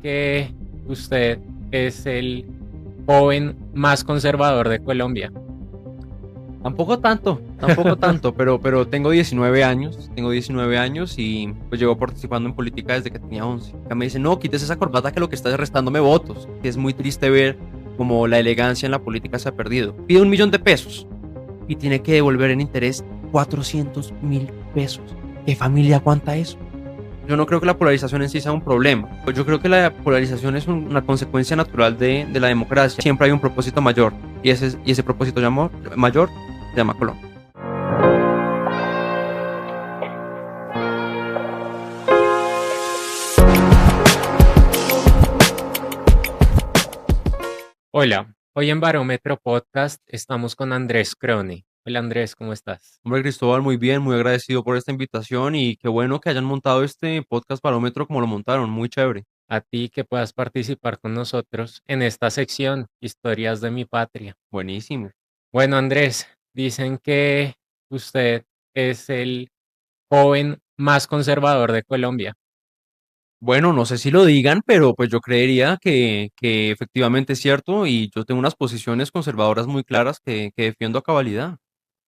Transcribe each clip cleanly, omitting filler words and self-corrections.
que usted es el joven más conservador de Colombia. Tampoco tanto, pero tengo 19 años y pues llevo participando en política desde que tenía 11. Acá me dicen, no, quites esa corbata que lo que está es restándome votos. Que es muy triste ver como la elegancia en la política se ha perdido. Pide 1.000.000 de pesos y tiene que devolver en interés 400.000 pesos. ¿Qué familia aguanta eso? Yo no creo que la polarización en sí sea un problema. Pues yo creo que la polarización es una consecuencia natural de la democracia. Siempre hay un propósito mayor y ese propósito mayor se llama Colombia. Hola, hoy en Barómetro Podcast estamos con Andrés Crone. Hola Andrés, ¿cómo estás? Hombre, Cristóbal, muy bien, muy agradecido por esta invitación y qué bueno que hayan montado este podcast Barómetro como lo montaron, muy chévere. A ti que puedas participar con nosotros en esta sección, Historias de mi Patria. Buenísimo. Bueno Andrés, dicen que usted es el joven más conservador de Colombia. Bueno, no sé si lo digan, pero pues yo creería que efectivamente es cierto y yo tengo unas posiciones conservadoras muy claras que defiendo a cabalidad.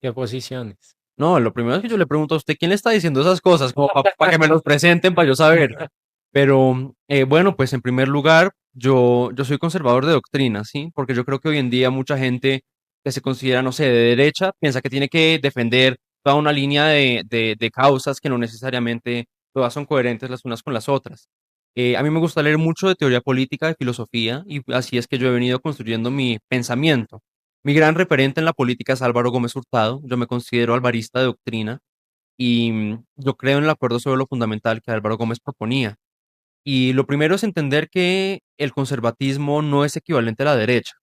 ¿Qué posiciones? No, lo primero es que yo le pregunto a usted quién le está diciendo esas cosas, como para que me los presenten, para yo saber. Pero bueno, pues en primer lugar, yo soy conservador de doctrina, ¿sí? Porque yo creo que hoy en día mucha gente que se considera, no sé, de derecha, piensa que tiene que defender toda una línea de causas que no necesariamente todas son coherentes las unas con las otras. A mí me gusta leer mucho de teoría política, de filosofía, y así es que yo he venido construyendo mi pensamiento. Mi gran referente en la política es Álvaro Gómez Hurtado. Yo me considero alvarista de doctrina y yo creo en el acuerdo sobre lo fundamental que Álvaro Gómez proponía. Y lo primero es entender que el conservatismo no es equivalente a la derecha.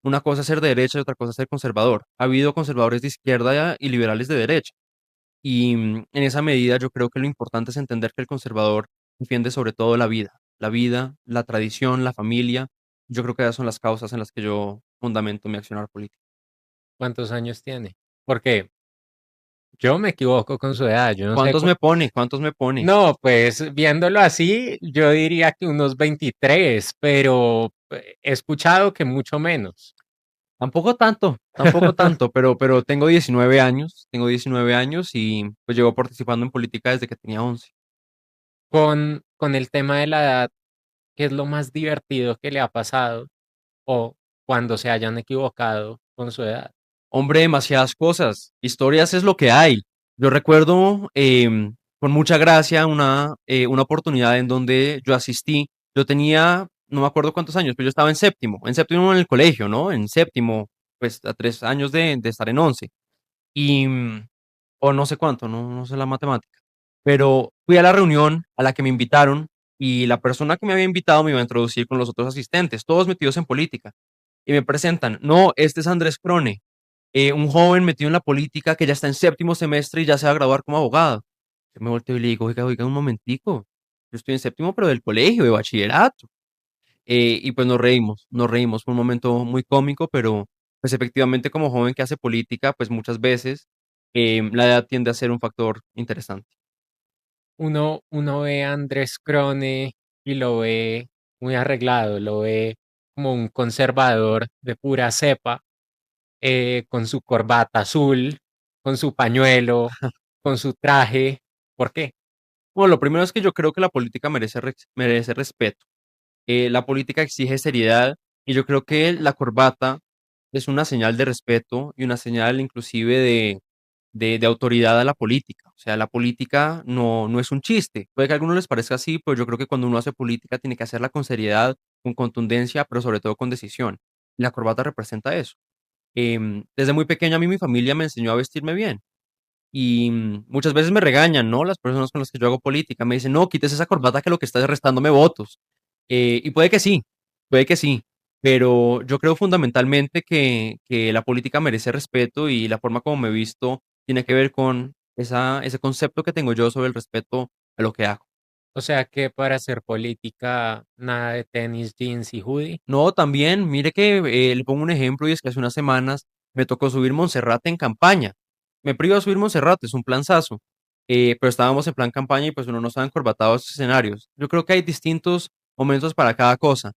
Una cosa es ser de derecha y otra cosa es ser conservador. Ha habido conservadores de izquierda y liberales de derecha. Y en esa medida yo creo que lo importante es entender que el conservador defiende sobre todo la vida, la tradición, la familia. Yo creo que esas son las causas en las que yo fundamento mi accionar político. ¿Cuántos años tiene? Porque yo me equivoco con su edad, yo no sé. ¿Cuántos me pone? ¿Cuántos me pone? No, pues viéndolo así, yo diría que unos 23, pero he escuchado que mucho menos. Tampoco tanto, pero tengo 19 años y pues llevo participando en política desde que tenía 11. Con el tema de la edad, ¿qué es lo más divertido que le ha pasado o cuando se hayan equivocado con su edad? Hombre, demasiadas cosas, historias es lo que hay. Yo recuerdo con mucha gracia una oportunidad en donde yo asistí, yo tenía, no me acuerdo cuántos años, pero yo estaba en séptimo en el colegio, ¿no? En séptimo, pues a 3 años de estar en 11. Y, o no sé cuánto, no sé la matemática. Pero fui a la reunión a la que me invitaron y la persona que me había invitado me iba a introducir con los otros asistentes, todos metidos en política. Y me presentan, no, este es Andrés Crone, un joven metido en la política que ya está en séptimo semestre y ya se va a graduar como abogado. Yo me volteo y le digo, oiga, un momentico, yo estoy en séptimo, pero del colegio, de bachillerato. Y pues nos reímos, fue un momento muy cómico, pero pues efectivamente como joven que hace política, pues muchas veces la edad tiende a ser un factor interesante. Uno ve a Andrés Crone y lo ve muy arreglado, lo ve como un conservador de pura cepa, con su corbata azul, con su pañuelo, con su traje. ¿Por qué? Bueno, lo primero es que yo creo que la política merece respeto. La política exige seriedad y yo creo que la corbata es una señal de respeto y una señal inclusive de autoridad a la política. O sea, la política no es un chiste. Puede que a algunos les parezca así, pero yo creo que cuando uno hace política tiene que hacerla con seriedad, con contundencia, pero sobre todo con decisión. Y la corbata representa eso. Desde muy pequeño a mí mi familia me enseñó a vestirme bien. Y muchas veces me regañan, ¿no? Las personas con las que yo hago política me dicen, no, quites esa corbata que lo que está es restándome votos. Y puede que sí, pero yo creo fundamentalmente que la política merece respeto y la forma como me he visto tiene que ver con ese concepto que tengo yo sobre el respeto a lo que hago. O sea que para hacer política, nada de tenis, jeans y hoodie. No, también, mire que le pongo un ejemplo y es que hace unas semanas me tocó subir Monserrate en campaña. Me privo a subir Monserrate, es un planzazo. Pero estábamos en plan campaña y pues uno no estaba encorbatado a esos escenarios. Yo creo que hay distintos momentos para cada cosa.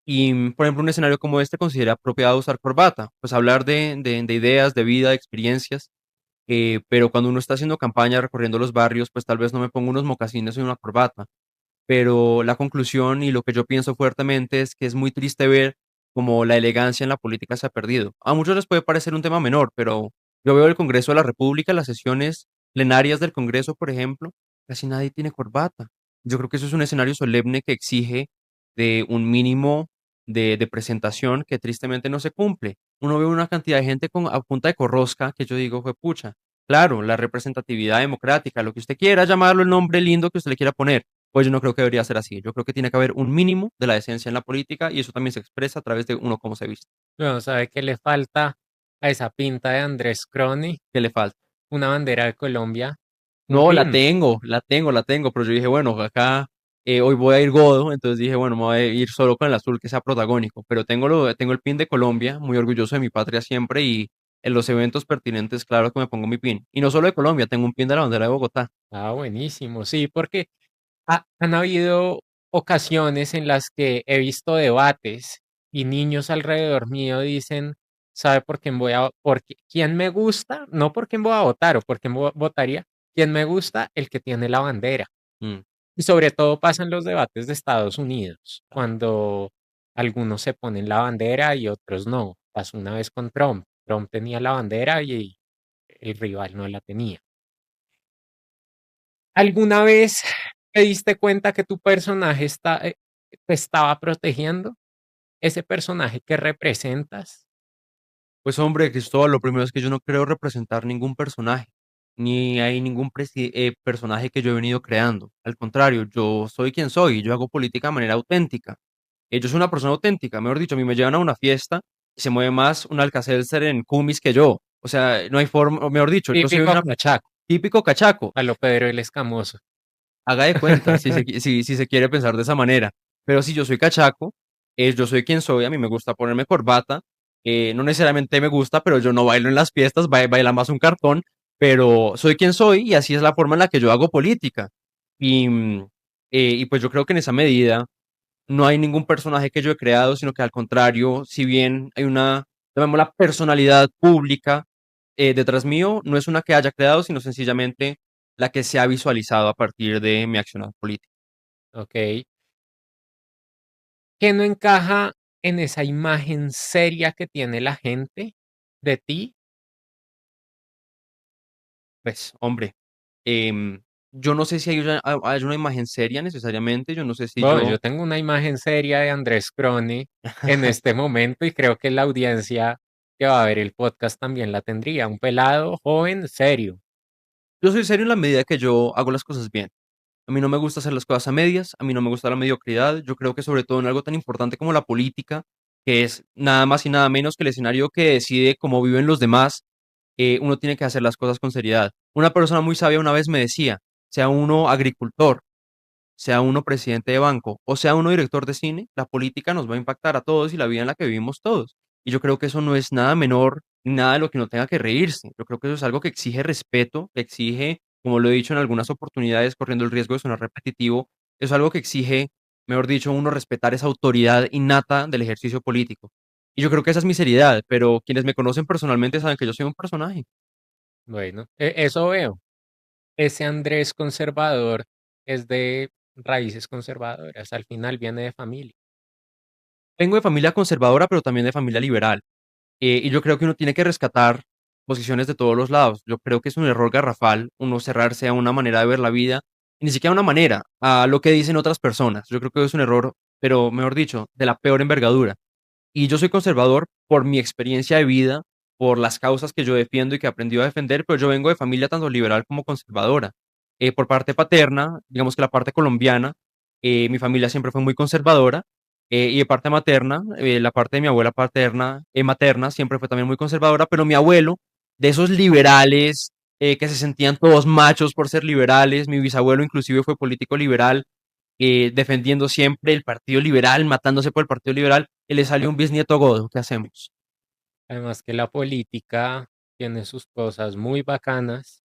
Y, por ejemplo, un escenario como este considera apropiado usar corbata, pues hablar de ideas, de vida, de experiencias, pero cuando uno está haciendo campaña recorriendo los barrios, pues tal vez no me pongo unos mocasines y una corbata. Pero la conclusión y lo que yo pienso fuertemente es que es muy triste ver cómo la elegancia en la política se ha perdido. A muchos les puede parecer un tema menor, pero yo veo el Congreso de la República, las sesiones plenarias del Congreso, por ejemplo, casi nadie tiene corbata. Yo creo que eso es un escenario solemne que exige de un mínimo de presentación que tristemente no se cumple. Uno ve una cantidad de gente con, a punta de corrosca que yo digo, fue pucha. Claro, la representatividad democrática, lo que usted quiera llamarlo, el nombre lindo que usted le quiera poner, pues yo no creo que debería ser así. Yo creo que tiene que haber un mínimo de la decencia en la política y eso también se expresa a través de uno cómo se viste. No, ¿sabe qué le falta a esa pinta de Andrés Crone? ¿Qué le falta? Una bandera de Colombia, un No, pin. la tengo, pero yo dije, bueno, acá hoy voy a ir godo, entonces dije, bueno, me voy a ir solo con el azul que sea protagónico, pero tengo el pin de Colombia, muy orgulloso de mi patria siempre y en los eventos pertinentes, claro que me pongo mi pin. Y no solo de Colombia, tengo un pin de la bandera de Bogotá. Ah, buenísimo, sí, porque han habido ocasiones en las que he visto debates y niños alrededor mío dicen, ¿sabe por quién quién me gusta? No por quién voy a votar o por quién votaría, quién me gusta, el que tiene la bandera. Mm. Y sobre todo pasa en los debates de Estados Unidos, cuando algunos se ponen la bandera y otros no. Pasó una vez con Trump. Trump tenía la bandera y el rival no la tenía. ¿Alguna vez te diste cuenta que tu personaje te estaba protegiendo? Ese personaje que representas. Pues hombre, Cristóbal, lo primero es que yo no creo representar ningún personaje, ni hay ningún personaje que yo he venido creando. Al contrario, yo soy quien soy, yo hago política de manera auténtica. Yo soy una persona auténtica, mejor dicho, a mí me llevan a una fiesta y se mueve más un Alcacelser en Cumis que yo. O sea, no hay forma, o mejor dicho, yo soy Típico una cachaco, típico cachaco. a lo Pedro el Escamoso. Haga de cuenta, si se quiere pensar de esa manera. Pero si yo soy cachaco, yo soy quien soy, a mí me gusta ponerme corbata, no necesariamente me gusta, pero yo no bailo en las fiestas, baila más un cartón, pero soy quien soy y así es la forma en la que yo hago política. Y, y pues yo creo que en esa medida no hay ningún personaje que yo he creado, sino que al contrario, si bien hay una, llamémosla personalidad pública detrás mío, no es una que haya creado, sino sencillamente la que se ha visualizado a partir de mi accionar político. Ok. ¿Qué no encaja en esa imagen seria que tiene la gente de ti? Pues, hombre, em, yo no sé si hay una imagen seria necesariamente, yo no sé si Bueno, yo, yo tengo una imagen seria de Andrés Crone en este momento y creo que la audiencia que va a ver el podcast también la tendría. Un pelado joven, serio. yo soy serio en la medida que yo hago las cosas bien. A mí no me gusta hacer las cosas a medias, a mí no me gusta la mediocridad. Yo creo que sobre todo en algo tan importante como la política, que es nada más y nada menos que el escenario que decide cómo viven los demás, uno tiene que hacer las cosas con seriedad. Una persona muy sabia una vez me decía, sea uno agricultor, sea uno presidente de banco o sea uno director de cine, la política nos va a impactar a todos y la vida en la que vivimos todos. Y yo creo que eso no es nada menor ni nada de lo que no tenga que reírse. Yo creo que eso es algo que exige respeto, que exige, como lo he dicho en algunas oportunidades, corriendo el riesgo de sonar repetitivo, es algo que exige, mejor dicho, uno respetar esa autoridad innata del ejercicio político. Y yo creo que esa es mi seriedad, pero quienes me conocen personalmente saben que yo soy un personaje. Bueno, eso veo. Ese Andrés conservador es de raíces conservadoras. Al final viene de familia. Vengo de familia conservadora, pero también de familia liberal. Y yo creo que uno tiene que rescatar posiciones de todos los lados. Yo creo que es un error garrafal uno cerrarse a una manera de ver la vida, y ni siquiera a una manera, a lo que dicen otras personas. Yo creo que es un error, pero mejor dicho, de la peor envergadura. Y yo soy conservador por mi experiencia de vida, por las causas que yo defiendo y que he aprendido a defender, pero yo vengo de familia tanto liberal como conservadora. Por parte paterna, digamos que la parte colombiana, mi familia siempre fue muy conservadora, y de parte materna, la parte de mi abuela paterna, materna, siempre fue también muy conservadora, pero mi abuelo, de esos liberales que se sentían todos machos por ser liberales, mi bisabuelo inclusive fue político liberal, defendiendo siempre el Partido Liberal, matándose por el Partido Liberal, y le salió un bisnieto godo. ¿Qué hacemos? Además que la política tiene sus cosas muy bacanas,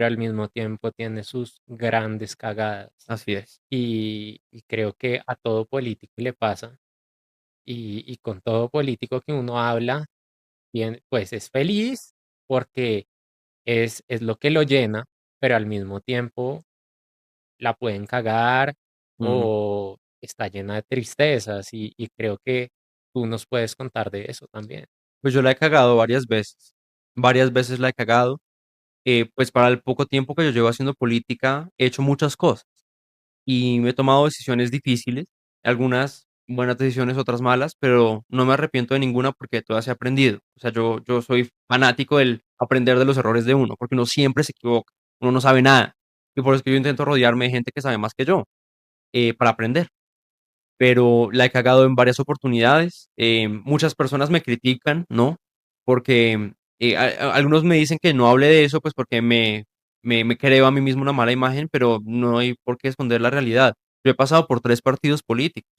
pero al mismo tiempo tiene sus grandes cagadas. Así es. Y creo que a todo político le pasa, y con todo político que uno habla, bien, pues es feliz porque es lo que lo llena, pero al mismo tiempo la pueden cagar Ujú. o está llena de tristezas y creo que tú nos puedes contar de eso también. Pues yo la he cagado varias veces la he cagado. Pues para el poco tiempo que yo llevo haciendo política, he hecho muchas cosas y me he tomado decisiones difíciles, algunas buenas decisiones, otras malas, pero no me arrepiento de ninguna porque todas he aprendido. O sea, yo soy fanático del aprender de los errores de uno, porque uno siempre se equivoca, uno no sabe nada. Y por eso es que yo intento rodearme de gente que sabe más que yo, para aprender. Pero la he cagado en varias oportunidades. Muchas personas me critican, ¿no? Porque algunos me dicen que no hable de eso, pues porque me creo a mí mismo una mala imagen, pero no hay por qué esconder la realidad. Yo he pasado por 3 partidos políticos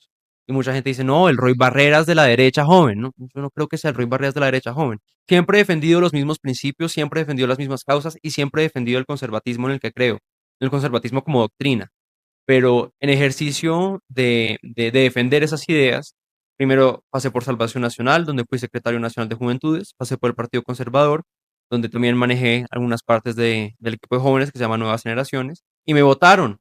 y mucha gente dice, no, el Roy Barreras de la derecha joven, ¿no? Yo no creo que sea el Roy Barreras de la derecha joven. Siempre he defendido los mismos principios, siempre he defendido las mismas causas y siempre he defendido el conservatismo en el que creo, el conservatismo como doctrina. Pero en ejercicio de defender esas ideas, primero pasé por Salvación Nacional, donde fui secretario nacional de Juventudes, pasé por el Partido Conservador, donde también manejé algunas partes del equipo de jóvenes que se llama Nuevas Generaciones, y me votaron,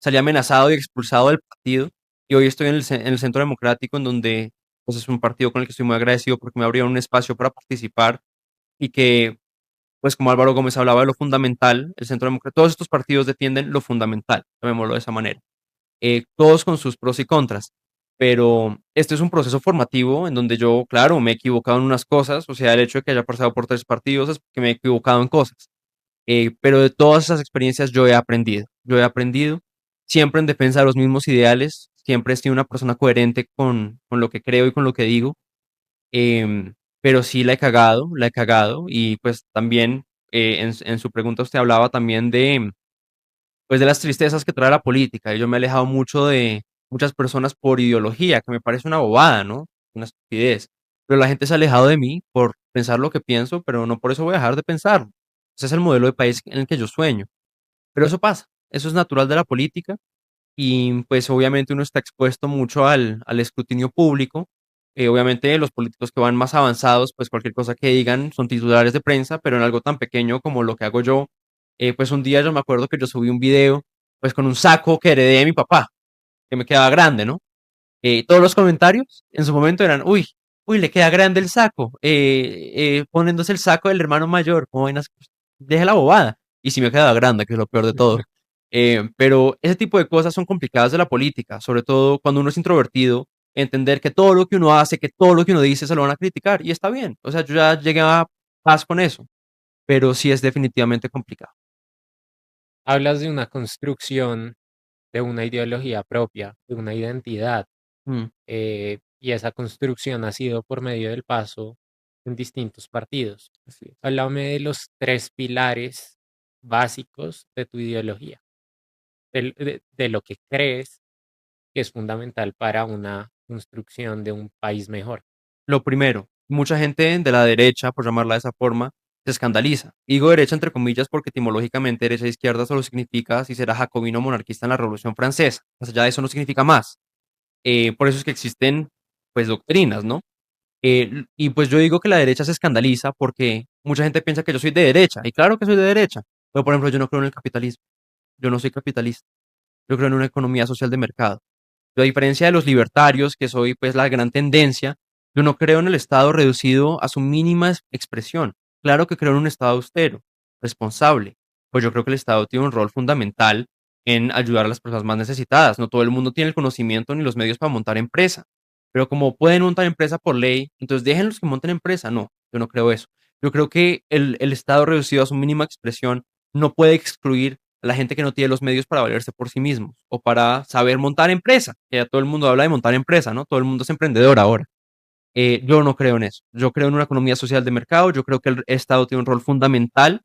salí amenazado y expulsado del partido, y hoy estoy en el Centro Democrático, en donde pues, es un partido con el que estoy muy agradecido porque me abrieron un espacio para participar y que pues como Álvaro Gómez hablaba de lo fundamental, el Centro Democrático, todos estos partidos defienden lo fundamental, llamémoslo de esa manera, todos con sus pros y contras, pero este es un proceso formativo en donde yo, claro, me he equivocado en unas cosas, o sea, el hecho de que haya pasado por 3 partidos es que me he equivocado en cosas, pero de todas esas experiencias yo he aprendido siempre en defensa de los mismos ideales, siempre he sido una persona coherente con lo que creo y con lo que digo, pero sí la he cagado y pues también en su pregunta usted hablaba también de, pues de las tristezas que trae la política y yo me he alejado mucho de muchas personas por ideología, que me parece una bobada, ¿no? Una estupidez. Pero la gente se ha alejado de mí por pensar lo que pienso, pero no por eso voy a dejar de pensar. Ese es el modelo de país en el que yo sueño. Pero eso pasa, eso es natural de la política y pues obviamente uno está expuesto mucho al escrutinio público. Obviamente los políticos que van más avanzados, pues cualquier cosa que digan son titulares de prensa, pero en algo tan pequeño como lo que hago yo, pues un día yo me acuerdo que yo subí un video pues con un saco que heredé de mi papá, que me quedaba grande, ¿no? Todos los comentarios en su momento eran, uy, le queda grande el saco, poniéndose el saco del hermano mayor, como vainas, deje la bobada. Y sí me quedaba grande, que es lo peor de todo. Pero ese tipo de cosas son complicadas de la política, sobre todo cuando uno es introvertido, entender que todo lo que uno hace, que todo lo que uno dice se lo van a criticar y está bien. O sea, yo ya llegué a paz con eso, pero sí es definitivamente complicado. Hablas de una construcción, de una ideología propia, de una identidad, Mm, y esa construcción ha sido por medio del paso en distintos partidos. así es. Háblame de los tres pilares básicos de tu ideología, de lo que crees que es fundamental para una construcción de un país mejor. Lo primero, mucha gente de la derecha, por llamarla de esa forma, se escandaliza. Y digo derecha entre comillas porque etimológicamente derecha e izquierda solo significa si será jacobino o monarquista en la Revolución Francesa. Más allá de eso no significa más. Por eso es que existen, pues, doctrinas, ¿no? Y pues yo digo que la derecha se escandaliza porque mucha gente piensa que yo soy de derecha. Y claro que soy de derecha. Pero, por ejemplo, yo no creo en el capitalismo. Yo no soy capitalista. Yo creo en una economía social de mercado. Yo, a diferencia de los libertarios, que soy pues la gran tendencia, yo no creo en el Estado reducido a su mínima expresión. Claro que creo en un Estado austero, responsable, pues yo creo que el Estado tiene un rol fundamental en ayudar a las personas más necesitadas. No todo el mundo tiene el conocimiento ni los medios para montar empresa, pero como pueden montar empresa por ley, entonces déjenlos que monten empresa. No, yo no creo eso. Yo creo que el Estado reducido a su mínima expresión no puede excluir a la gente que no tiene los medios para valerse por sí mismos o para saber montar empresa, que ya todo el mundo habla de montar empresa, ¿no? Todo el mundo es emprendedor ahora. Yo no creo en eso. Yo creo en una economía social de mercado. Yo creo que el Estado tiene un rol fundamental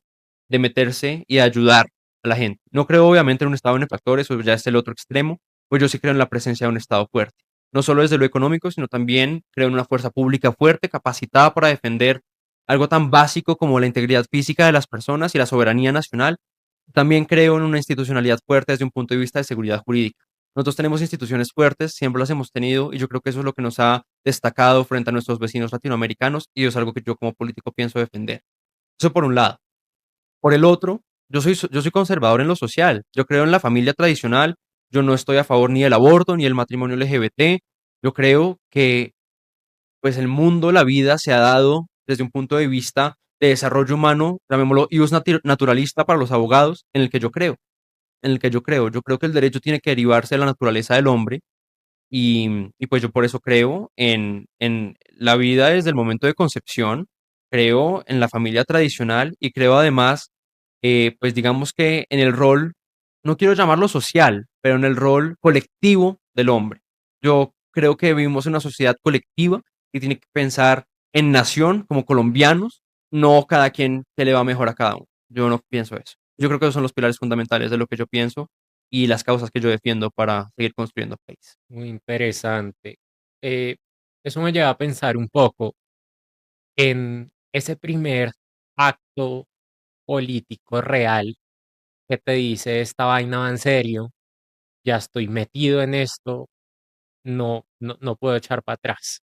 de meterse y de ayudar a la gente. No creo obviamente en un Estado benefactor, eso ya es el otro extremo, pues yo sí creo en la presencia de un Estado fuerte. No solo desde lo económico, sino también creo en una fuerza pública fuerte, capacitada para defender algo tan básico como la integridad física de las personas y la soberanía nacional. También creo en una institucionalidad fuerte desde un punto de vista de seguridad jurídica. Nosotros tenemos instituciones fuertes, siempre las hemos tenido y yo creo que eso es lo que nos ha destacado frente a nuestros vecinos latinoamericanos y es algo que yo como político pienso defender. Eso por un lado. Por el otro, yo soy conservador en lo social. Yo creo en la familia tradicional. Yo no estoy a favor ni del aborto ni del matrimonio LGBT. Yo creo que pues el mundo, la vida se ha dado desde un punto de vista de desarrollo humano, llamémoslo ius naturalista para los abogados, en el que yo creo, en el que yo creo. Yo creo que el derecho tiene que derivarse de la naturaleza del hombre y pues yo por eso creo en la vida desde el momento de concepción, creo en la familia tradicional y creo además, pues digamos que en el rol, no quiero llamarlo social, pero en el rol colectivo del hombre. Yo creo que vivimos en una sociedad colectiva y tiene que pensar en nación como colombianos, no cada quien que le va mejor a cada uno. Yo no pienso eso. Yo creo que esos son los pilares fundamentales de lo que yo pienso y las causas que yo defiendo para seguir construyendo país. Muy interesante. Eh, Eso me lleva a pensar un poco en ese primer acto político real que te dice esta vaina va en serio, ya estoy metido en esto, no puedo echar para atrás.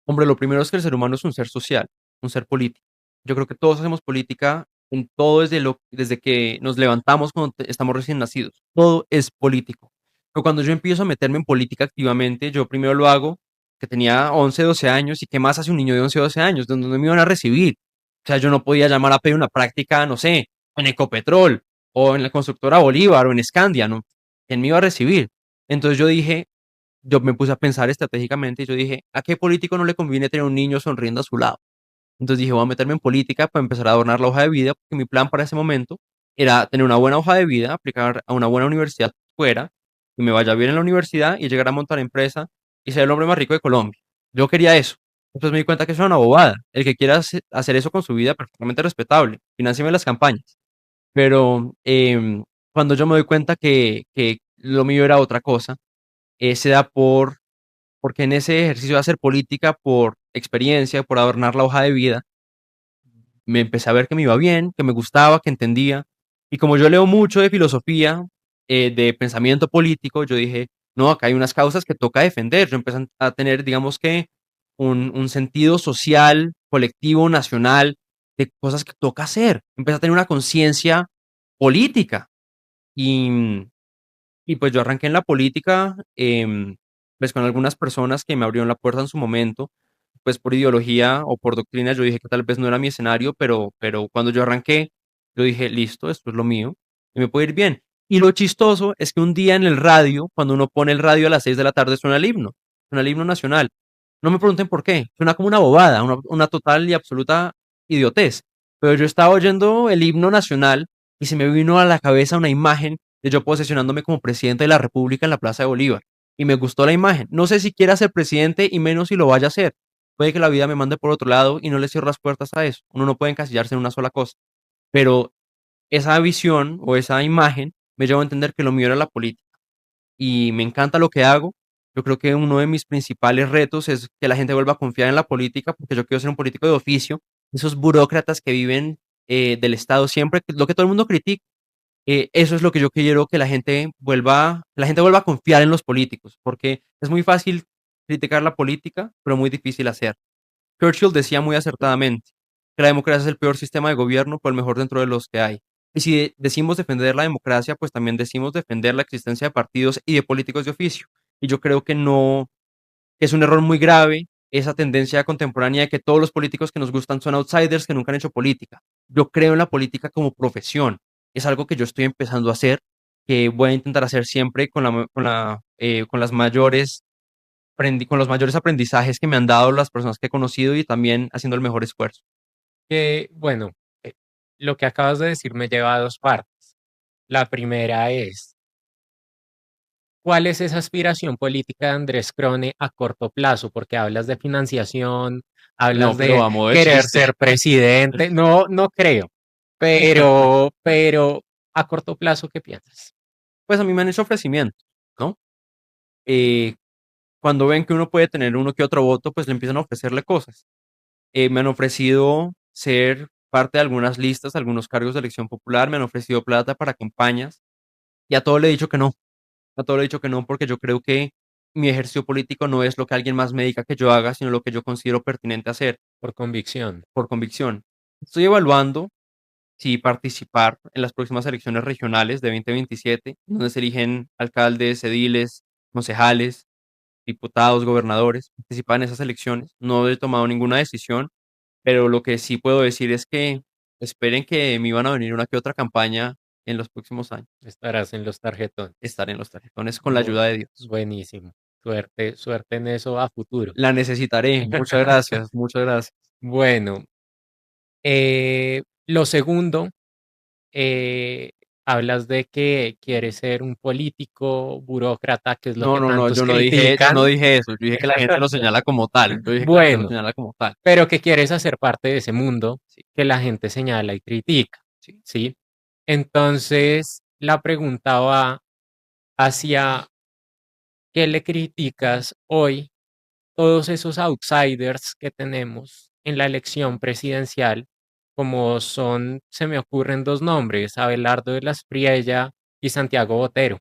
Hombre, lo primero es que el ser humano es un ser social, un ser político. Yo creo que todos hacemos política en todo desde que nos levantamos cuando estamos recién nacidos. Todo es político. Pero cuando yo empiezo a meterme en política activamente, yo primero lo hago que tenía 11, 12 años y qué más hace un niño de 11, 12 años, donde no me iban a recibir. O sea, yo no podía llamar a pedir una práctica, no sé, en Ecopetrol o en la constructora Bolívar o en Scandia, ¿no? ¿Quién me iba a recibir? Entonces yo me puse a pensar estratégicamente y yo dije, ¿a qué político no le conviene tener un niño sonriendo a su lado? Entonces dije, voy a meterme en política para empezar a adornar la hoja de vida, porque mi plan para ese momento era tener una buena hoja de vida, aplicar a una buena universidad fuera, que me vaya bien en la universidad y llegar a montar empresa y ser el hombre más rico de Colombia. Yo quería eso. Entonces me di cuenta que eso era una bobada. El que quiera hacer eso con su vida, perfectamente respetable. Financiame las campañas. Pero cuando yo me doy cuenta que lo mío era otra cosa, se da porque en ese ejercicio de hacer política, por experiencia, por adornar la hoja de vida, me empecé a ver que me iba bien, que me gustaba, que entendía. Y como yo leo mucho de filosofía, de pensamiento político, yo dije, no, acá hay unas causas que toca defender. Yo empecé a tener, digamos que, un sentido social, colectivo, nacional, de cosas que toca hacer. Empecé a tener una conciencia política. Y, y pues yo arranqué en la política, pues con algunas personas que me abrieron la puerta en su momento, pues por ideología o por doctrina, yo dije que tal vez no era mi escenario, pero cuando yo arranqué, yo dije, listo, esto es lo mío, y me puede ir bien. Y lo chistoso es que un día en el radio, cuando uno pone el radio a las 6 de la tarde, suena el himno nacional. No me pregunten por qué, suena como una bobada, una total y absoluta idiotez. Pero yo estaba oyendo el himno nacional y se me vino a la cabeza una imagen de yo posesionándome como presidente de la República en la Plaza de Bolívar. Y me gustó la imagen. No sé si quiera ser presidente y menos si lo vaya a hacer. Puede que la vida me mande por otro lado y no le cierro las puertas a eso. Uno no puede encasillarse en una sola cosa. Pero esa visión o esa imagen me llevó a entender que lo mío era la política. Y me encanta lo que hago. Yo creo que uno de mis principales retos es que la gente vuelva a confiar en la política, porque yo quiero ser un político de oficio. Esos burócratas que viven del Estado siempre, lo que todo el mundo critica, eso es lo que yo quiero que la gente vuelva a confiar en los políticos, porque es muy fácil criticar la política, pero muy difícil hacer. Churchill decía muy acertadamente que la democracia es el peor sistema de gobierno, pero el mejor dentro de los que hay. Y si decimos defender la democracia, pues también decimos defender la existencia de partidos y de políticos de oficio. Y yo creo que no, que es un error muy grave esa tendencia contemporánea de que todos los políticos que nos gustan son outsiders que nunca han hecho política. Yo creo en la política como profesión. Es algo que yo estoy empezando a hacer, que voy a intentar hacer siempre con las con los mayores aprendizajes que me han dado las personas que he conocido y también haciendo el mejor esfuerzo. Que, bueno, eh, lo que acabas de decir me lleva a dos partes. La primera es, ¿cuál es esa aspiración política de Andrés Crone a corto plazo? Porque hablas de financiación, No, hablas pero de a modo de querer chiste. ser presidente. No, no creo. Pero a corto plazo, ¿qué piensas? Pues a mí me han hecho ofrecimientos, ¿no? Eh, Cuando ven que uno puede tener uno que otro voto, pues le empiezan a ofrecerle cosas. Me han ofrecido ser parte de algunas listas, algunos cargos de elección popular, me han ofrecido plata para campañas y a todo le he dicho que no, a todo le he dicho que no porque yo creo que mi ejercicio político no es lo que alguien más me diga que yo haga, sino lo que yo considero pertinente hacer por convicción. por convicción. Estoy evaluando si participar en las próximas elecciones regionales de 2027, donde se eligen alcaldes, ediles, concejales, diputados, gobernadores, participar en esas elecciones. No he tomado ninguna decisión, pero lo que sí puedo decir es que esperen que me iban a venir una que otra campaña en los próximos años. Estarás en los tarjetones. Estar en los tarjetones con la ayuda Bu- de Dios. Buenísimo. Suerte, suerte en eso a futuro. La necesitaré. Muchas gracias, muchas gracias. Bueno, lo segundo, eh, hablas de que quieres ser un político, burócrata, que es lo No, que no, no, tantos yo no critican. dije eso. Yo dije que la gente lo señala como tal. Yo dije que la gente lo Bueno, señala como tal. pero que quieres hacer parte de ese mundo Sí, que la gente señala y critica, sí. ¿sí? Entonces, la pregunta va hacia qué le criticas hoy todos esos outsiders que tenemos en la elección presidencial, como son, se me ocurren dos nombres, Abelardo de la Espriella y Santiago Botero.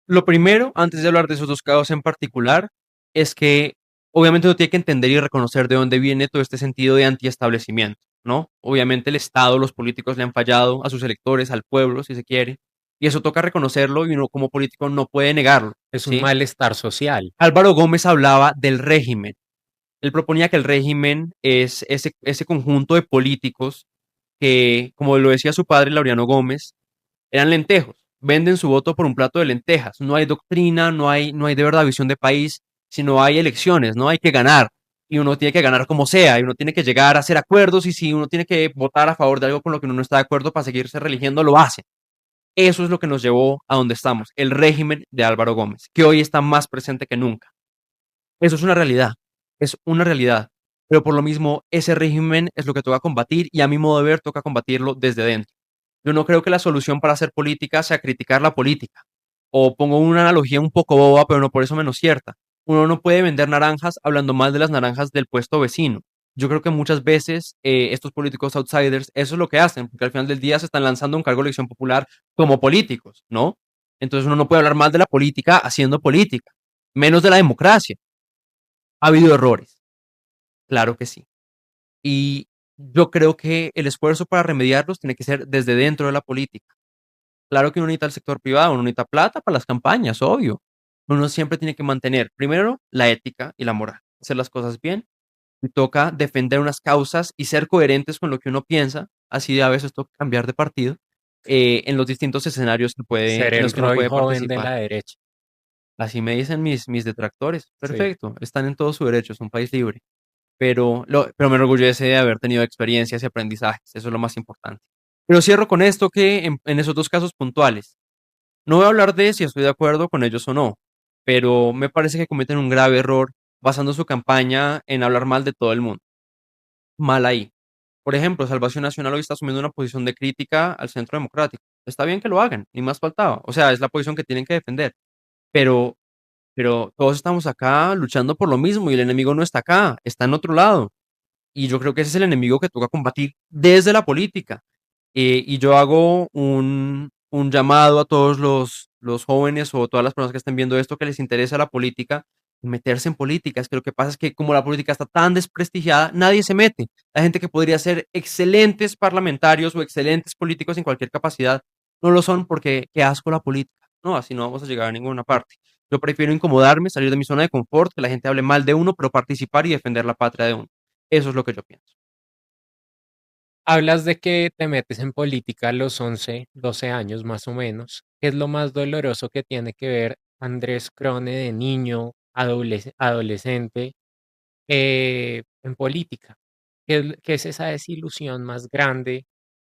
Lo primero, antes de hablar de esos dos casos en particular, es que obviamente uno tiene que entender y reconocer de dónde viene todo este sentido de antiestablecimiento, ¿no? Obviamente el Estado, los políticos le han fallado a sus electores, al pueblo, si se quiere, y eso toca reconocerlo y uno como político no puede negarlo, Es un ¿sí? malestar social. Álvaro Gómez hablaba del régimen. Él proponía que el régimen es ese conjunto de políticos que, como lo decía su padre, Laureano Gómez, eran lentejos. Venden su voto por un plato de lentejas. No hay doctrina, no hay de verdad visión de país, sino hay elecciones, ¿no? Hay que ganar. Y uno tiene que ganar como sea, y uno tiene que llegar a hacer acuerdos, y si uno tiene que votar a favor de algo con lo que uno no está de acuerdo para seguirse religiendo, lo hace. Eso es lo que nos llevó a donde estamos, el régimen de Álvaro Gómez, que hoy está más presente que nunca. Eso es una realidad. Pero por lo mismo, ese régimen es lo que toca combatir y a mi modo de ver toca combatirlo desde dentro. Yo no creo que la solución para hacer política sea criticar la política. O pongo una analogía un poco boba, pero no por eso menos cierta. Uno no puede vender naranjas hablando mal de las naranjas del puesto vecino. Yo creo que muchas veces estos políticos outsiders, eso es lo que hacen, porque al final del día se están lanzando un cargo de elección popular como políticos, ¿no? Entonces uno no puede hablar mal de la política haciendo política, menos de la democracia. Ha habido errores, claro que sí. Y yo creo que el esfuerzo para remediarlos tiene que ser desde dentro de la política. Claro que uno necesita el sector privado, uno necesita plata para las campañas, obvio. Uno siempre tiene que mantener, primero, la ética y la moral, hacer las cosas bien. Y toca defender unas causas y ser coherentes con lo que uno piensa. Así a veces toca cambiar de partido en los distintos escenarios Ser en el los que uno Roy puede joven de participar. la derecha. Así me dicen mis detractores. Sí. Perfecto, están en todo su derecho, es un país libre. Pero me enorgullece de haber tenido experiencias y aprendizajes, eso es lo más importante. Pero cierro con esto que en esos dos casos puntuales, no voy a hablar de si estoy de acuerdo con ellos o no, pero me parece que cometen un grave error basando su campaña en hablar mal de todo el mundo. Mal ahí. Por ejemplo, Salvación Nacional hoy está asumiendo una posición de crítica al centro democrático. Está bien que lo hagan, ni más faltaba. O sea, es la posición que tienen que defender. Pero, pero todos estamos acá luchando por lo mismo y el enemigo no está acá, está en otro lado. Y yo creo que ese es el enemigo que toca combatir desde la política. Y yo hago un llamado a todos los jóvenes o todas las personas que estén viendo esto que les interesa la política, meterse en política. Es que lo que pasa es que como la política está tan desprestigiada, nadie se mete. La gente que podría ser excelentes parlamentarios o excelentes políticos en cualquier capacidad, no lo son porque qué asco la política. No, así no vamos a llegar a ninguna parte. Yo prefiero incomodarme, salir de mi zona de confort, que la gente hable mal de uno, pero participar y defender la patria de uno. Eso es lo que yo pienso. Hablas de que te metes en política a los 11, 12 años más o menos. ¿Qué es lo más doloroso que tiene que ver Andrés Crone de niño, adolescente, en política? ¿Qué es esa desilusión más grande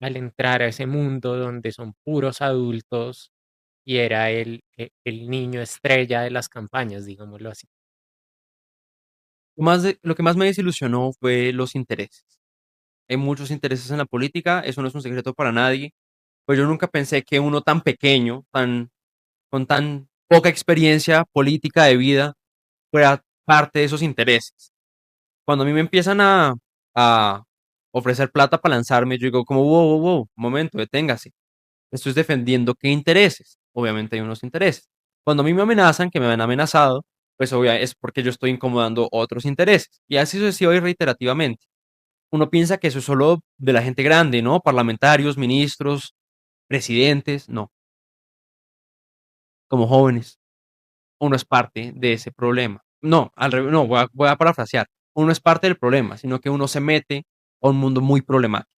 al entrar a ese mundo donde son puros adultos y era el niño estrella de las campañas, digámoslo así? Lo que más me desilusionó fue los intereses. Hay muchos intereses en la política, eso no es un secreto para nadie. Pues yo nunca pensé que uno tan pequeño, con tan poca experiencia política de vida, fuera parte de esos intereses. Cuando a mí me empiezan a ofrecer plata para lanzarme, yo digo como, wow, wow, wow, un momento, deténgase. Estoy defendiendo qué intereses. Obviamente hay unos intereses. Cuando a mí me amenazan, que me han amenazado, pues obviamente es porque yo estoy incomodando otros intereses. Y así sucesivo y reiterativamente. Uno piensa que eso es solo de la gente grande, ¿no? Parlamentarios, ministros, presidentes, no. Como jóvenes, uno es parte de ese problema. No, al revés, no, voy a parafrasear. Uno es parte del problema, sino que uno se mete a un mundo muy problemático.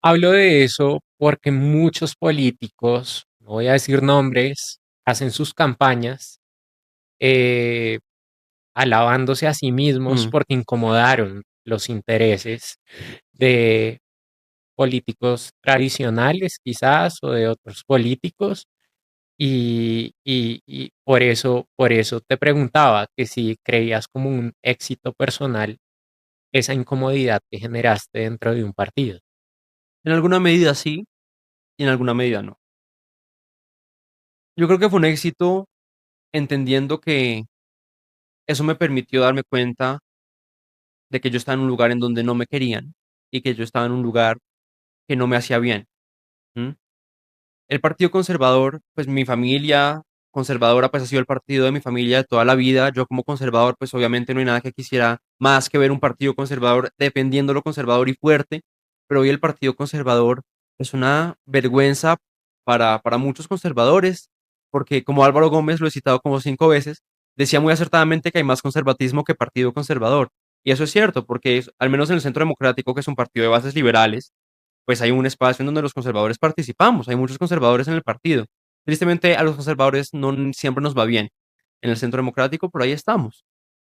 Hablo de eso porque muchos políticos, no voy a decir nombres, hacen sus campañas eh, alabándose a sí mismos Mm. porque incomodaron los intereses de políticos tradicionales quizás o de otros políticos y por eso te preguntaba que si creías como un éxito personal esa incomodidad que generaste dentro de un partido. En alguna medida sí, y en alguna medida no. Yo creo que fue un éxito entendiendo que eso me permitió darme cuenta de que yo estaba en un lugar en donde no me querían y que yo estaba en un lugar que no me hacía bien. ¿M? El Partido Conservador, pues mi familia conservadora, pues ha sido el partido de mi familia de toda la vida. Yo como conservador, pues obviamente no hay nada que quisiera más que ver un partido conservador defendiendo lo conservador y fuerte, pero hoy el Partido Conservador es una vergüenza para muchos conservadores, porque como Álvaro Gómez, lo he citado como 5 veces, decía muy acertadamente que hay más conservatismo que partido conservador. Y eso es cierto, porque al menos en el Centro Democrático, que es un partido de bases liberales, pues hay un espacio en donde los conservadores participamos, hay muchos conservadores en el partido. Tristemente a los conservadores no siempre nos va bien. En el Centro Democrático por ahí estamos.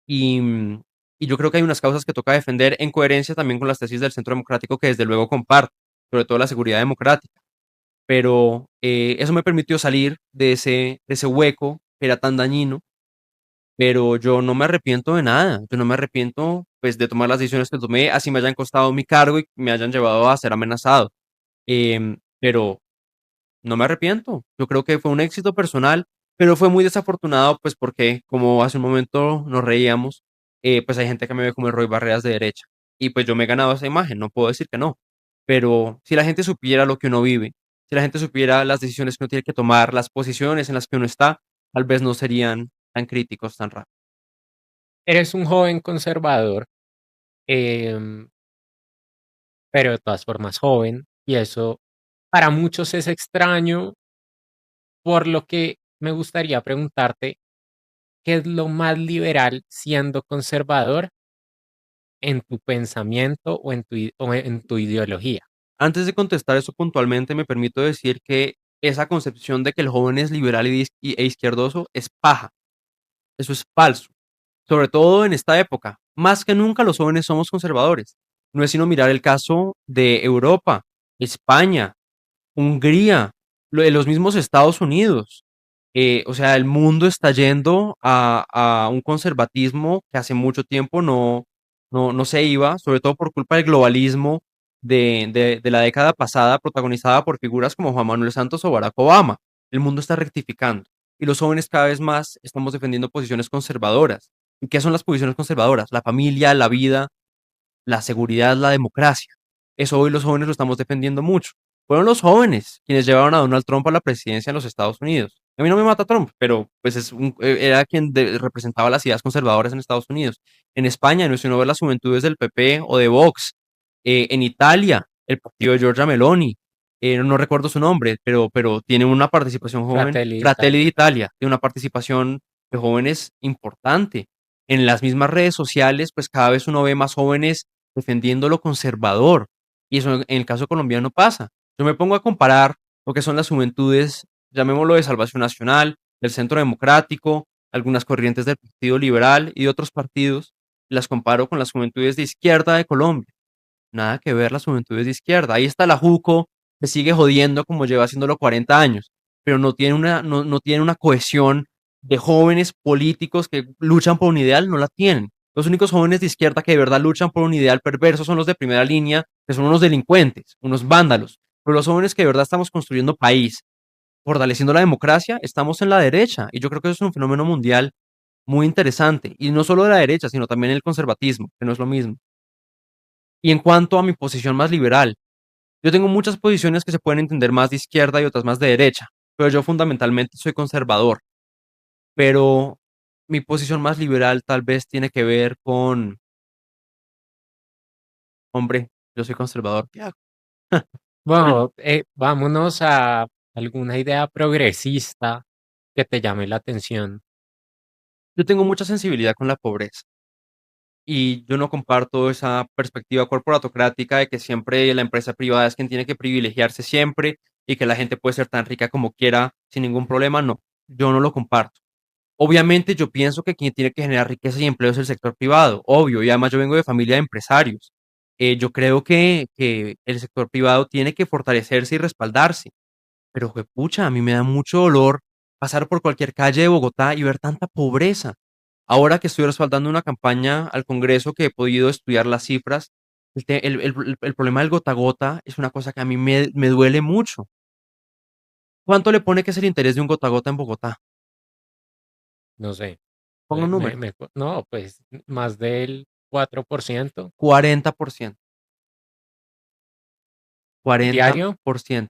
Y, y yo creo que hay unas causas que toca defender en coherencia también con las tesis del Centro Democrático que desde luego comparto, sobre todo la seguridad democrática. Pero eso me permitió salir de ese hueco que era tan dañino, pero yo no me arrepiento de nada, yo no me arrepiento pues de tomar las decisiones que tomé, así me hayan costado mi cargo y me hayan llevado a ser amenazado. Pero no me arrepiento. Yo creo que fue un éxito personal, pero fue muy desafortunado, pues porque, como hace un momento nos reíamos, pues hay gente que me ve como el Roy Barreras de derecha. Y pues yo me he ganado esa imagen, no puedo decir que no. Pero si la gente supiera lo que uno vive, si la gente supiera las decisiones que uno tiene que tomar, las posiciones en las que uno está, tal vez no serían tan críticos tan rápido. Eres un joven conservador, em, pero de todas formas joven, y eso para muchos es extraño, por lo que me gustaría preguntarte, ¿qué es lo más liberal siendo conservador en tu pensamiento o o en tu ideología? Antes de contestar eso puntualmente, me permito decir que esa concepción de que el joven es liberal e izquierdoso es paja. Eso es falso. Sobre todo en esta época. Más que nunca los jóvenes somos conservadores. No es sino mirar el caso de Europa, España, Hungría, lo de los mismos Estados Unidos. O sea, el mundo está yendo a un conservatismo que hace mucho tiempo no se iba, sobre todo por culpa del globalismo de la década pasada, protagonizada por figuras como Juan Manuel Santos o Barack Obama. El mundo está rectificando y los jóvenes cada vez más estamos defendiendo posiciones conservadoras. ¿Y qué son las posiciones conservadoras? La familia, la vida, la seguridad, la democracia. Eso hoy los jóvenes lo estamos defendiendo mucho. Fueron los jóvenes quienes llevaron a Donald Trump a la presidencia en los Estados Unidos. A mí no me mata Trump, pero pues era quien representaba las ideas conservadoras en Estados Unidos. En España, no es sino ver las juventudes del PP o de Vox. En Italia, el partido de Giorgia Meloni. No recuerdo su nombre, pero tiene una participación joven. Fratelli Fratelli d'Italia. d'Italia, tiene una participación de jóvenes importante. En las mismas redes sociales, pues cada vez uno ve más jóvenes defendiendo lo conservador. Y eso en el caso colombiano pasa. Yo me pongo a comparar lo que son las juventudes, llamémoslo de Salvación Nacional, del Centro Democrático, algunas corrientes del Partido Liberal y de otros partidos, las comparo con las juventudes de izquierda de Colombia. Nada que ver las juventudes de izquierda. Ahí está la JUCO, que sigue jodiendo como lleva haciéndolo 40 años, pero no tiene una cohesión de jóvenes políticos que luchan por un ideal, no la tienen. Los únicos jóvenes de izquierda que de verdad luchan por un ideal perverso son los de primera línea, que son unos delincuentes, unos vándalos. Pero los jóvenes que de verdad estamos construyendo país, fortaleciendo la democracia, estamos en la derecha. Y yo creo que eso es un fenómeno mundial muy interesante. Y no solo de la derecha, sino también el conservatismo, que no es lo mismo. Y en cuanto a mi posición más liberal, yo tengo muchas posiciones que se pueden entender más de izquierda y otras más de derecha, pero yo fundamentalmente soy conservador. Pero mi posición más liberal tal vez tiene que ver con, hombre, yo soy conservador, ¿qué hago? Bueno, vámonos a alguna idea progresista que te llame la atención. Yo tengo mucha sensibilidad con la pobreza y yo no comparto esa perspectiva corporatocrática de que siempre la empresa privada es quien tiene que privilegiarse siempre y que la gente puede ser tan rica como quiera sin ningún problema. No, yo no lo comparto. Obviamente yo pienso que quien tiene que generar riqueza y empleo es el sector privado, obvio, y además yo vengo de familia de empresarios. Yo creo que el sector privado tiene que fortalecerse y respaldarse, pero juepucha, a mí me da mucho dolor pasar por cualquier calle de Bogotá y ver tanta pobreza. Ahora que estoy respaldando una campaña al Congreso que he podido estudiar las cifras, el problema del gota a gota es una cosa que a mí me duele mucho. ¿Cuánto le pone que es el interés de un gota a gota en Bogotá? No sé. Ponga un número. No, pues más del 4% 40%. diario. 40%.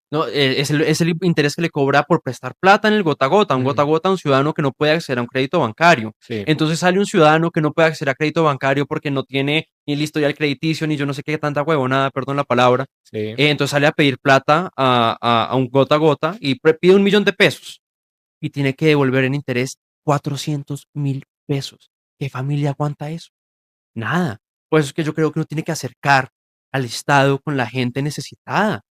No, es el interés que le cobra por prestar plata en el gota a gota, un gota a Ujú, gota a un ciudadano que no puede acceder a un crédito bancario. sí, Entonces sale un ciudadano que no puede acceder a crédito bancario porque no tiene ni listo ya el crediticio, ni yo no sé qué tanta huevonada, perdón la palabra. sí. Entonces sale a pedir plata a un gota a gota y pide 1 millón de pesos y tiene que devolver en interés 400.000 pesos. ¿Qué familia aguanta eso? Nada. Pues es que yo creo que uno tiene que acercar al Estado con la gente necesitada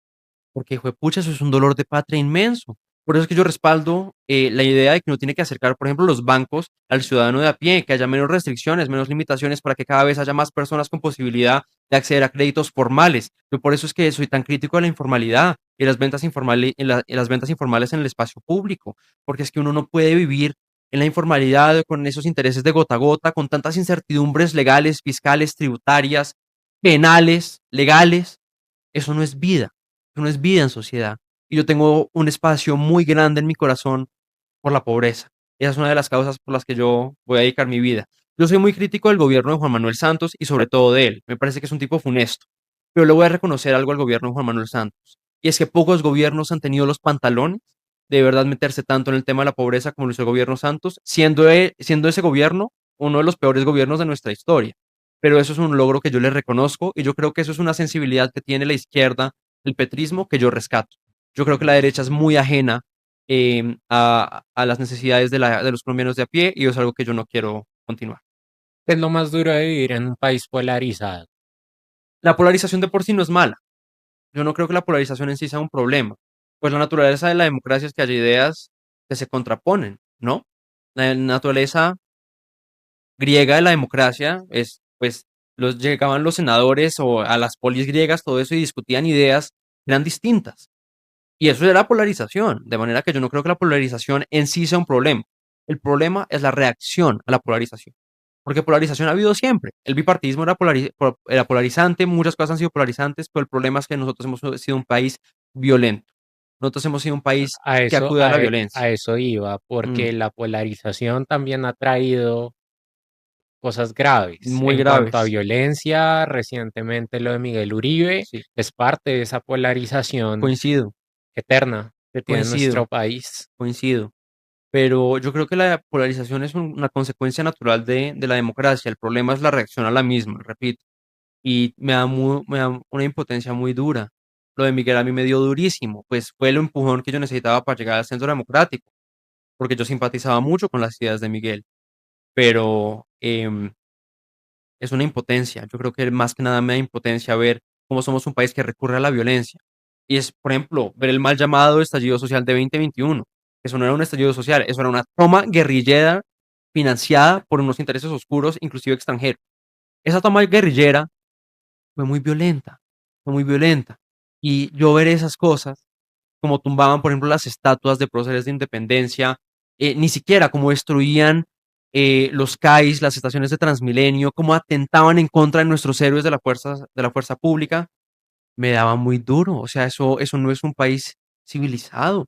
porque, juepucha, eso es un dolor de patria inmenso. Por eso es que yo respaldo la idea de que uno tiene que acercar, por ejemplo, los bancos al ciudadano de a pie, que haya menos restricciones, menos limitaciones para que cada vez haya más personas con posibilidad de acceder a créditos formales. Yo por eso es que soy tan crítico de la informalidad y las ventas informales, en las ventas informales en el espacio público, porque es que uno no puede vivir en la informalidad con esos intereses de gota a gota, con tantas incertidumbres legales, fiscales, tributarias, penales, legales. Eso no es vida. Eso no es vida en sociedad. Y yo tengo un espacio muy grande en mi corazón por la pobreza. Esa es una de las causas por las que yo voy a dedicar mi vida. Yo soy muy crítico del gobierno de Juan Manuel Santos y sobre todo de él. Me parece que es un tipo funesto. Pero le voy a reconocer algo al gobierno de Juan Manuel Santos. Y es que pocos gobiernos han tenido los pantalones de verdad meterse tanto en el tema de la pobreza como lo hizo el gobierno Santos, siendo ese gobierno uno de los peores gobiernos de nuestra historia. Pero eso es un logro que yo le reconozco y yo creo que eso es una sensibilidad que tiene la izquierda, el petrismo, que yo rescato. Yo creo que la derecha es muy ajena a las necesidades de los colombianos de a pie y eso es algo que yo no quiero continuar. Es lo más duro de vivir en un país polarizado. La polarización de por sí no es mala. Yo no creo que la polarización en sí sea un problema. Pues la naturaleza de la democracia es que haya ideas que se contraponen, ¿no? La naturaleza griega de la democracia es, pues, llegaban los senadores o a las polis griegas, todo eso, y discutían ideas que eran distintas. Y eso era polarización, de manera que yo no creo que la polarización en sí sea un problema. El problema es la reacción a la polarización. Porque polarización ha habido siempre. El bipartidismo era polarizante, muchas cosas han sido polarizantes, pero el problema es que nosotros hemos sido un país violento. Nosotros hemos sido un país A que eso, acude a la a violencia. eso iba, Mm, porque la polarización también ha traído cosas graves. muy En cuanto a graves. violencia, recientemente lo de Miguel Uribe Sí, es parte de esa polarización coincido, eterna que tiene coincido, nuestro país. coincido. Pero yo creo que la polarización es una consecuencia natural de la democracia. El problema es la reacción a la misma, repito. Y me da una impotencia muy dura. Lo de Miguel a mí me dio durísimo, pues fue el empujón que yo necesitaba para llegar al centro democrático, porque yo simpatizaba mucho con las ideas de Miguel, pero es una impotencia. Yo creo que más que nada me da impotencia ver cómo somos un país que recurre a la violencia. Y es, por ejemplo, ver el mal llamado estallido social de 2021. Eso no era un estallido social, eso era una toma guerrillera financiada por unos intereses oscuros, inclusive extranjeros. Esa toma guerrillera fue muy violenta, fue muy violenta. Y yo ver esas cosas, como tumbaban, por ejemplo, las estatuas de próceres de independencia, ni siquiera como destruían los CAIs, las estaciones de Transmilenio, como atentaban en contra de nuestros héroes de la fuerza pública, me daba muy duro. O sea, eso no es un país civilizado.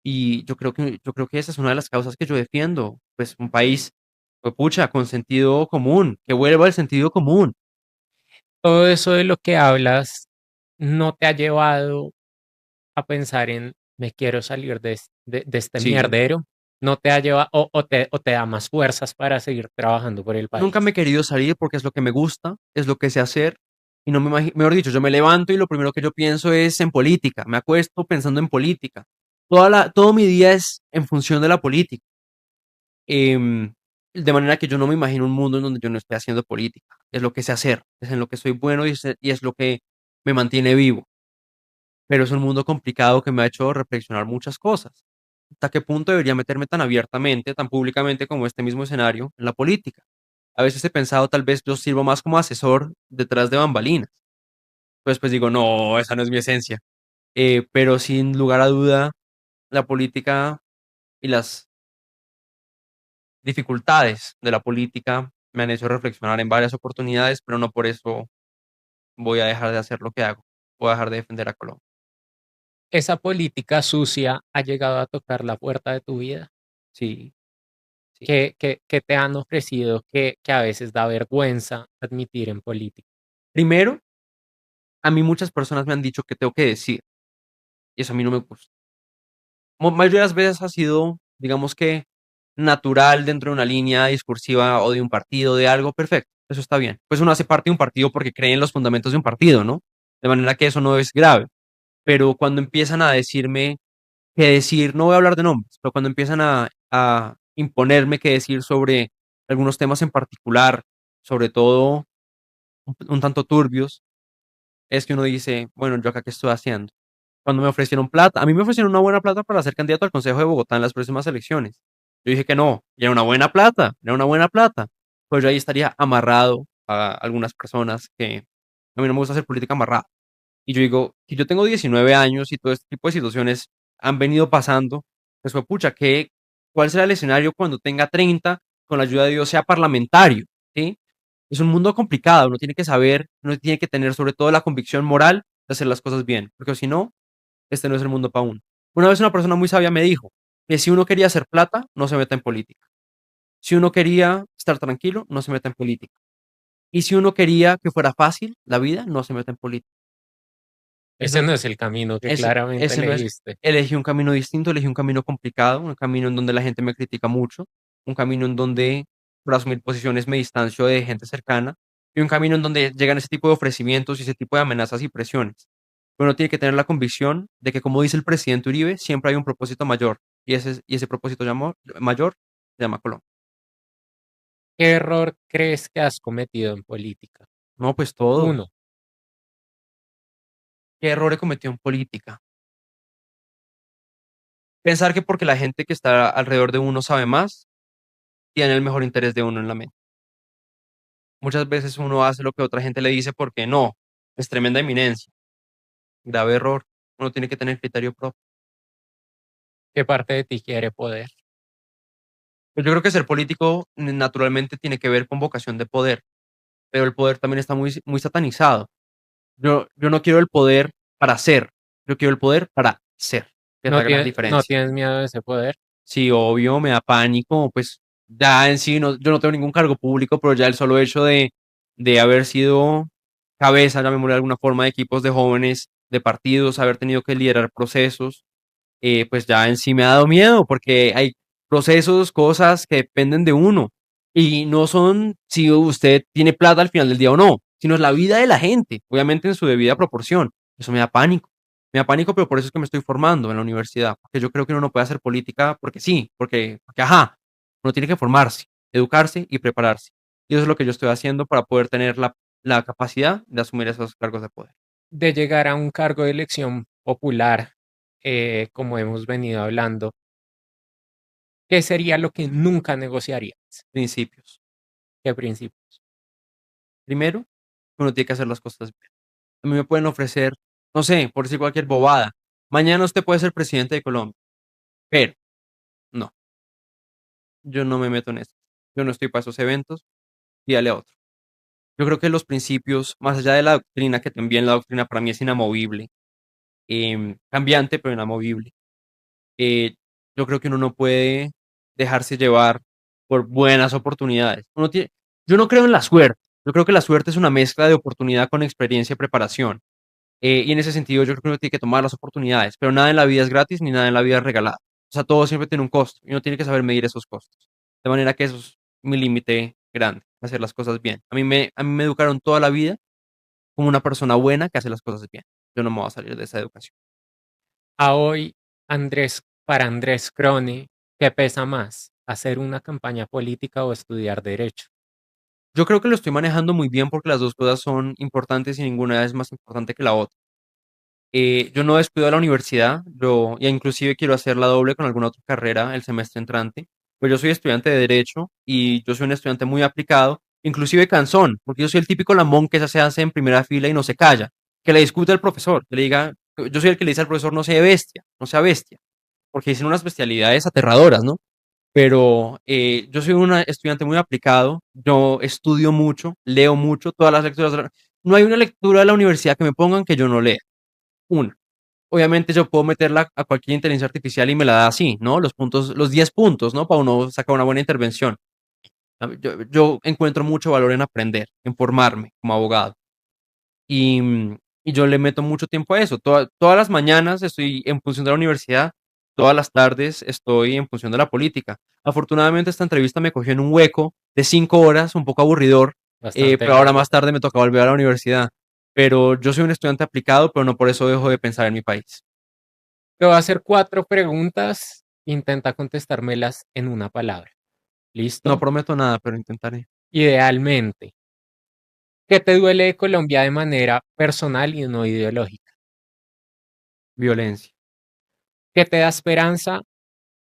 Y yo creo que esa es una de las causas que yo defiendo. Pues un país Pues pucha, con sentido común, que vuelva el sentido común. Todo eso de lo que hablas no te ha llevado a pensar en me quiero salir de este Sí, mierdero, no te ha llevado o te da más fuerzas para seguir trabajando por el nunca me país. he querido salir porque es lo que me gusta, es lo que sé hacer. Y no me imagino, mejor dicho, yo me levanto y lo primero que yo pienso es en política. Me acuesto pensando en política. Todo mi día es en función de la política. De manera que yo no me imagino un mundo en donde yo no esté haciendo política. Es lo que sé hacer, es en lo que soy bueno y es lo que me mantiene vivo. Pero es un mundo complicado que me ha hecho reflexionar muchas cosas. ¿Hasta qué punto debería meterme tan abiertamente, tan públicamente como este mismo escenario en la política? A veces he pensado, tal vez yo sirvo más como asesor detrás de bambalinas. Pues digo, no, esa no es mi esencia. Pero sin lugar a duda, la política y las dificultades de la política me han hecho reflexionar en varias oportunidades, pero no por eso voy a dejar de hacer lo que hago. Voy a dejar de defender a Colombia. ¿Esa política sucia ha llegado a tocar la puerta de tu vida? Sí, sí. ¿Qué te han ofrecido que a veces da vergüenza admitir en política? Primero, a mí muchas personas me han dicho que tengo que decir, y eso a mí no me gusta. Mayoría de las veces ha sido, digamos que, natural dentro de una línea discursiva o de un partido, de algo, perfecto, eso está bien. Pues uno hace parte de un partido porque cree en los fundamentos de un partido, ¿no? De manera que eso no es grave. Pero cuando empiezan a decirme que decir, no voy a hablar de nombres, pero cuando empiezan a imponerme que decir sobre algunos temas en particular, sobre todo un tanto turbios, es que uno dice, bueno, yo acá qué estoy haciendo. Cuando me ofrecieron plata, a mí me ofrecieron una buena plata para ser candidato al Consejo de Bogotá en las próximas elecciones. Yo dije que no, y era una buena plata, era una buena plata. Pues yo ahí estaría amarrado a algunas personas que a mí no me gusta hacer política amarrada. Y yo digo, si yo tengo 19 años y todo este tipo de situaciones han venido pasando, pues fue pucha, ¿cuál será el escenario cuando tenga 30 con la ayuda de Dios sea parlamentario? ¿Sí? Es un mundo complicado, uno tiene que saber, uno tiene que tener sobre todo la convicción moral de hacer las cosas bien, porque si no, este no es el mundo para uno. Una vez una persona muy sabia me dijo que si uno quería hacer plata, no se meta en política. Si uno quería estar tranquilo, no se meta en política. Y si uno quería que fuera fácil la vida, no se meta en política. Ese Eso, no es el camino que ese, claramente ese no es. elegiste. Elegí un camino distinto, elegí un camino complicado, un camino en donde la gente me critica mucho, un camino en donde por asumir posiciones me distancio de gente cercana y un camino en donde llegan ese tipo de ofrecimientos y ese tipo de amenazas y presiones. Pero uno tiene que tener la convicción de que, como dice el presidente Uribe, siempre hay un propósito mayor y ese propósito mayor se llama Colombia. ¿Qué error crees que has cometido en política? No, pues todo. Uno, ¿Qué error he cometido en política? Pensar que porque la gente que está alrededor de uno sabe más, tiene el mejor interés de uno en la mente. Muchas veces uno hace lo que otra gente le dice porque no, es tremenda eminencia. Grave error. Uno tiene que tener criterio propio. ¿qué parte de ti quiere poder? Pues yo creo que ser político naturalmente tiene que ver con vocación de poder, pero el poder también está muy satanizado. Yo no quiero el poder para ser, yo quiero el poder para ser, que es la gran No diferencia. tienes miedo de ese poder? Sí, obvio, me da pánico, pues ya en sí, no, yo no tengo ningún cargo público, pero ya el solo hecho de haber sido cabeza, llamémosle de alguna forma, de equipos de jóvenes, de partidos, haber tenido que liderar procesos, pues ya en sí me ha dado miedo, porque hay procesos, cosas que dependen de uno, y no son si usted tiene plata al final del día o no, sino es la vida de la gente, obviamente en su debida proporción. Eso me da pánico. Me da pánico, pero por eso es que me estoy formando en la universidad, porque yo creo que uno no puede hacer política porque sí, porque ajá, uno tiene que formarse, educarse y prepararse. Y eso es lo que yo estoy haciendo para poder tener la capacidad de asumir esos cargos de poder. De llegar a un cargo de elección popular, como hemos venido hablando, ¿qué sería lo que nunca negociarías? Principios. ¿Qué principios? Primero, uno tiene que hacer las cosas bien. A mí me pueden ofrecer, no sé, por decir cualquier bobada. Mañana usted puede ser presidente de Colombia, pero no, yo no me meto en eso. Yo no estoy para esos eventos y dale a otro. Yo creo que los principios, más allá de la doctrina, que también la doctrina para mí es inamovible, cambiante, pero inamovible. eh, yo creo que uno no puede dejarse llevar por buenas oportunidades. Yo no creo en la suerte. Yo creo que la suerte es una mezcla de oportunidad con experiencia y preparación. Y en ese sentido, yo creo que uno tiene que tomar las oportunidades, pero nada en la vida es gratis ni nada en la vida es regalado. O sea, todo siempre tiene un costo y uno tiene que saber medir esos costos. De manera que eso es mi límite grande, hacer las cosas bien. A mí me educaron toda la vida como una persona buena que hace las cosas bien. Yo no me voy a salir de esa educación. A hoy, para Andrés Crone, ¿qué pesa más? ¿Hacer una campaña política o estudiar derecho? Yo creo que lo estoy manejando muy bien porque las dos cosas son importantes y ninguna es más importante que la otra. Yo no descuido la universidad, ya inclusive quiero hacer la doble con alguna otra carrera el semestre entrante, pues yo soy estudiante de Derecho y yo soy un estudiante muy aplicado, inclusive cansón, porque yo soy el típico lambón que se hace en primera fila y no se calla, que le discute al profesor, que le diga, yo soy el que le dice al profesor no sea bestia, no sea bestia, porque dicen unas bestialidades aterradoras, ¿no? Pero yo soy un estudiante muy aplicado, yo estudio mucho, leo mucho, todas las lecturas, no hay una lectura de la universidad que me pongan que yo no lea, una. Obviamente yo puedo meterla a cualquier inteligencia artificial y me la da así, ¿no? Los puntos, los 10 puntos, ¿no? Para uno sacar una buena intervención. Yo encuentro mucho valor en aprender, en formarme como abogado. Y yo le meto mucho tiempo a eso. Todas las mañanas estoy en función de la universidad, todas las tardes estoy en función de la política. Afortunadamente esta entrevista me cogió en un hueco de 5 horas, un poco aburridor, Bastante pero ahora largo. más tarde me toca volver a la universidad. Pero yo soy un estudiante aplicado, pero no por eso dejo de pensar en mi país. Te voy a hacer 4 preguntas. Intenta contestármelas en una palabra. No ¿Listo? prometo nada, pero intentaré. Idealmente. ¿Qué te duele de Colombia de manera personal y no ideológica? Violencia, ¿Qué te da esperanza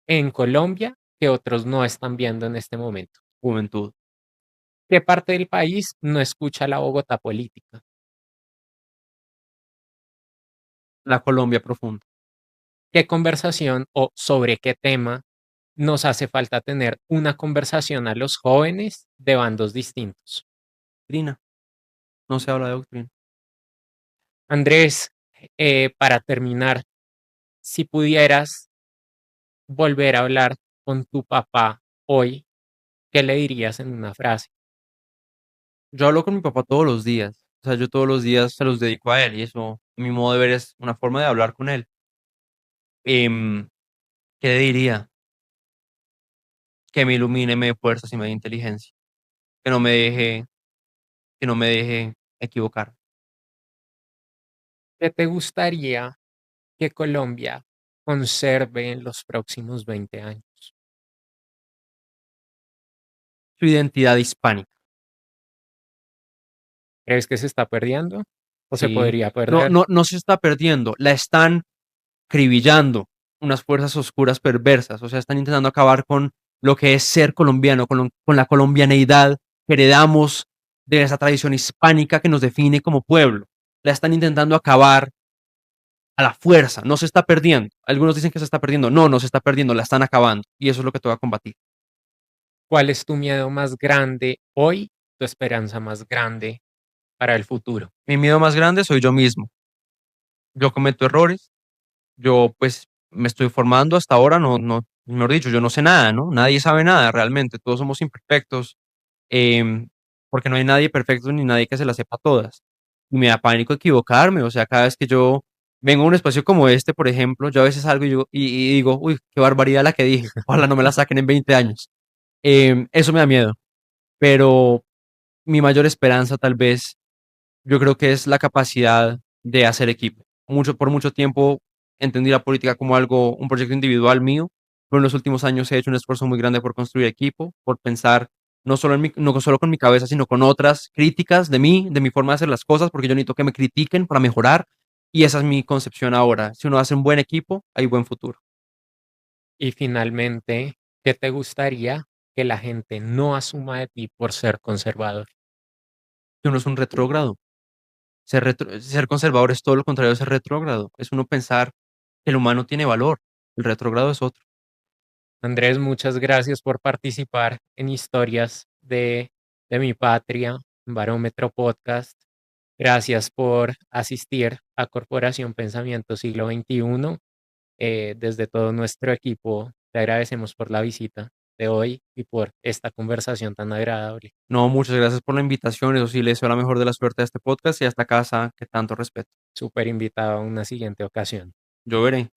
en Colombia que otros no están viendo en este momento? juventud, ¿Qué parte del país no escucha la Bogotá política? la Colombia profunda. ¿Qué conversación o sobre qué tema nos hace falta tener una conversación a los jóvenes de bandos distintos? Doctrina, no se habla de doctrina. Andrés, para terminar, si pudieras volver a hablar con tu papá hoy, ¿qué le dirías en una frase? Yo hablo con mi papá todos los días. O sea, yo todos los días se los dedico a él y eso, a mi modo de ver, es una forma de hablar con él. Em, ¿Qué le diría? Que me ilumine, me dé fuerzas y me dé inteligencia. Que no me deje, que no me deje equivocar. ¿Qué te gustaría que Colombia conserve en los próximos 20 años? Su identidad hispánica. ¿Crees que se está perdiendo o se Sí. podría No, perder? no, no se está perdiendo. La están cribillando unas fuerzas oscuras perversas. O sea, están intentando acabar con lo que es ser colombiano, con la colombianeidad que heredamos de esa tradición hispánica que nos define como pueblo. La están intentando acabar a la fuerza. No se está perdiendo. Algunos dicen que se está perdiendo. No, no se está perdiendo. La están acabando. Y eso es lo que toca combatir. ¿Cuál es tu miedo más grande hoy, tu esperanza más grande para el futuro? Mi miedo más grande soy yo mismo. Yo cometo errores. Yo, pues, me estoy formando hasta ahora. No, no, mejor dicho, yo no sé nada, ¿no? Nadie sabe nada realmente. Todos somos imperfectos. em, Porque no hay nadie perfecto ni nadie que se las sepa todas. Y me da pánico equivocarme, o sea, cada vez que yo vengo a un espacio como este, por ejemplo, yo a veces salgo y digo, uy, qué barbaridad la que dije, ojalá no me la saquen en 20 años. Eso me da miedo, pero mi mayor esperanza tal vez, yo creo que es la capacidad de hacer equipo. Por mucho tiempo entendí la política como algo, un proyecto individual mío, pero en los últimos años he hecho un esfuerzo muy grande por construir equipo, por pensar no solo con mi cabeza, sino con otras críticas de mí, de mi forma de hacer las cosas, porque yo necesito que me critiquen para mejorar. Y esa es mi concepción ahora. Si uno hace un buen equipo, hay buen futuro. Y finalmente, ¿qué te gustaría que la gente no asuma de ti por ser conservador? Si uno es un retrógrado, ser conservador es todo lo contrario de ser retrógrado. Es uno pensar que el humano tiene valor. El retrógrado es otro. Andrés, muchas gracias por participar en Historias de mi Patria, en Barómetro Podcast. Gracias por asistir a Corporación Pensamiento Siglo XXI. Desde todo nuestro equipo, te agradecemos por la visita. de hoy y por esta conversación tan agradable. No, muchas gracias por la invitación. Eso sí, le deseo la mejor de la suerte a este podcast y a esta casa que tanto respeto. Súper invitado a una siguiente ocasión. Yo veré.